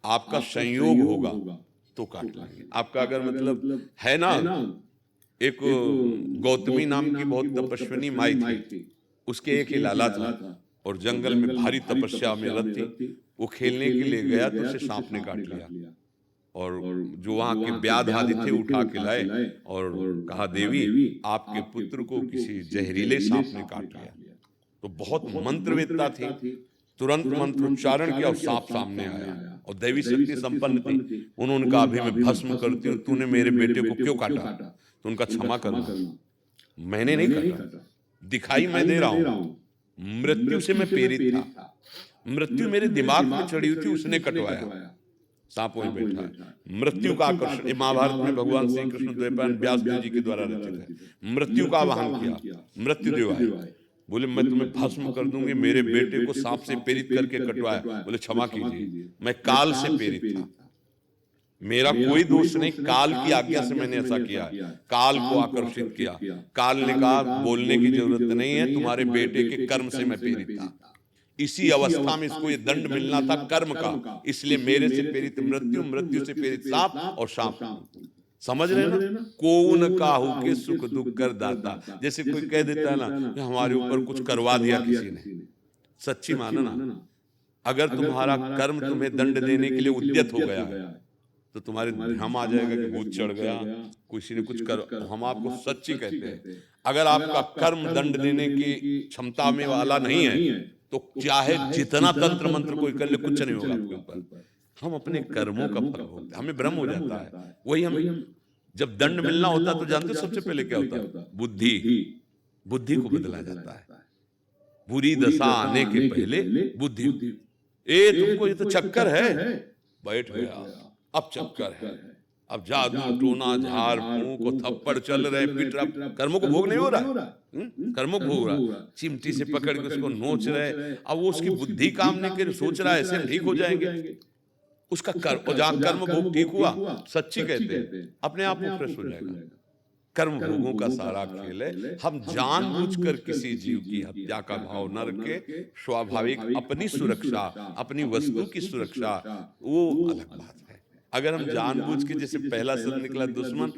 आपका संयोग होगा तो काट लेंगे। आपका अगर मतलब है ना, एक गौतमी नाम की बहुत तपस्विनी माई थी, उसके एक ही लाला था और जंगल में भारी तपस्या में रत थी। वो खेलने के लिए गया तो उसे सांप ने काट लिया और जो वहाँ के व्याध आदि थे उठा के लाए और कहा, देवी आपके पुत्र को किसी जहरीले सांप ने काट लिया। तो बहुत मंत्रवेत्ता थी, तुरंत मंत्रोच्चारण किया और सांप सामने आया और दैवी शक्ति संपन्न थी। उन्होंने कहा, अभी मैं भस्म करती हूँ, तूने मेरे बेटे को क्यों काटा? तो उनका क्षमा करना, मैंने नहीं काटा, दिखाई मैं दे रहा हूँ, मृत्यु से मैं प्रेरित था, मृत्यु मेरे दिमाग में चढ़ी हुई थी, उसने कटवाया। सांप वहीं बैठा है। मृत्यु का आकर्षण, महाभारत में भगवान श्री कृष्ण द्वैपायन व्यास देव जी के द्वारा रचित है। मृत्यु का आवाहन किया, मृत्यु देव आए, बोले मैं तुम्हें भस्म कर दूंगी, मेरे बेटे को सांप से प्रेरित करके कटवाया। बोले क्षमा कीजिए, मैं काल से प्रेरित था, मेरा कोई दोष नहीं, काल की आज्ञा से मैंने ऐसा किया, काल को आकर्षित किया। काल ने कहा बोलने की जरूरत नहीं है, तुम्हारे बेटे के कर्म से मैं प्रेरित था, इसी अवस्था में इसको ये दंड मिलना था कर्म का, इसलिए मेरे से प्रेरित मृत्यु, मृत्यु से प्रेरित सांप और सांप। समझ रहे ना, कौन काहू के सुख दुख कर दाता। जैसे कोई कह देता है ना कि हमारे ऊपर कुछ करवा दिया किसी ने, सच्ची मानो ना, अगर तुम्हारा कर्म तुम्हें दंड देने के लिए उद्यत हो गया है तो तुम्हारे भ्रम आ जाएगा कि भूत चढ़ गया, किसी ने कुछ कर। हम आपको सच्ची कहते हैं, अगर आपका कर्म दंड देने की क्षमता में वाला नहीं है तो चाहे जितना तंत्र मंत्र कोई कर ले, कुछ नहीं होगा आपके ऊपर। हम अपने कर्मों का फल भोगते, हमें भ्रम हो जाता है। वही हम जब दंड मिलना होता है तो जानते हो सबसे पहले क्या होता है? बुद्धि, बुद्धि को बदला जाता है। बुरी दशा आने के पहले बुद्धि, ए तुमको ये तो चक्कर है, बैठ गया, अब चक्कर है, अब जादू टोना झाड़ फूंक को थप्पड़ चल रहे, पिट रहा, कर्मों को भोग नहीं हो रहा, कर्मों को भोग रहा, चिमटी से पकड़ के उसको नोच रहे। अब वो उसकी बुद्धि काम नहीं कर, सोच रहा है ऐसे हम ठीक हो जाएंगे, उसका कर्म, जहां कर्म भोग ठीक हुआ, सच्ची कहते हैं, अपने आप वो फ्रेश हो जाएगा। कर्म भोगों का सारा खेल है। हम जानबूझकर किसी जीव की हत्या का भाव न रखें, स्वाभाविक अपनी सुरक्षा, अपनी वस्तु की सुरक्षा, वो अलग बात है। अगर हम जानबूझ के, जैसे पहला शब्द निकला दुश्मन,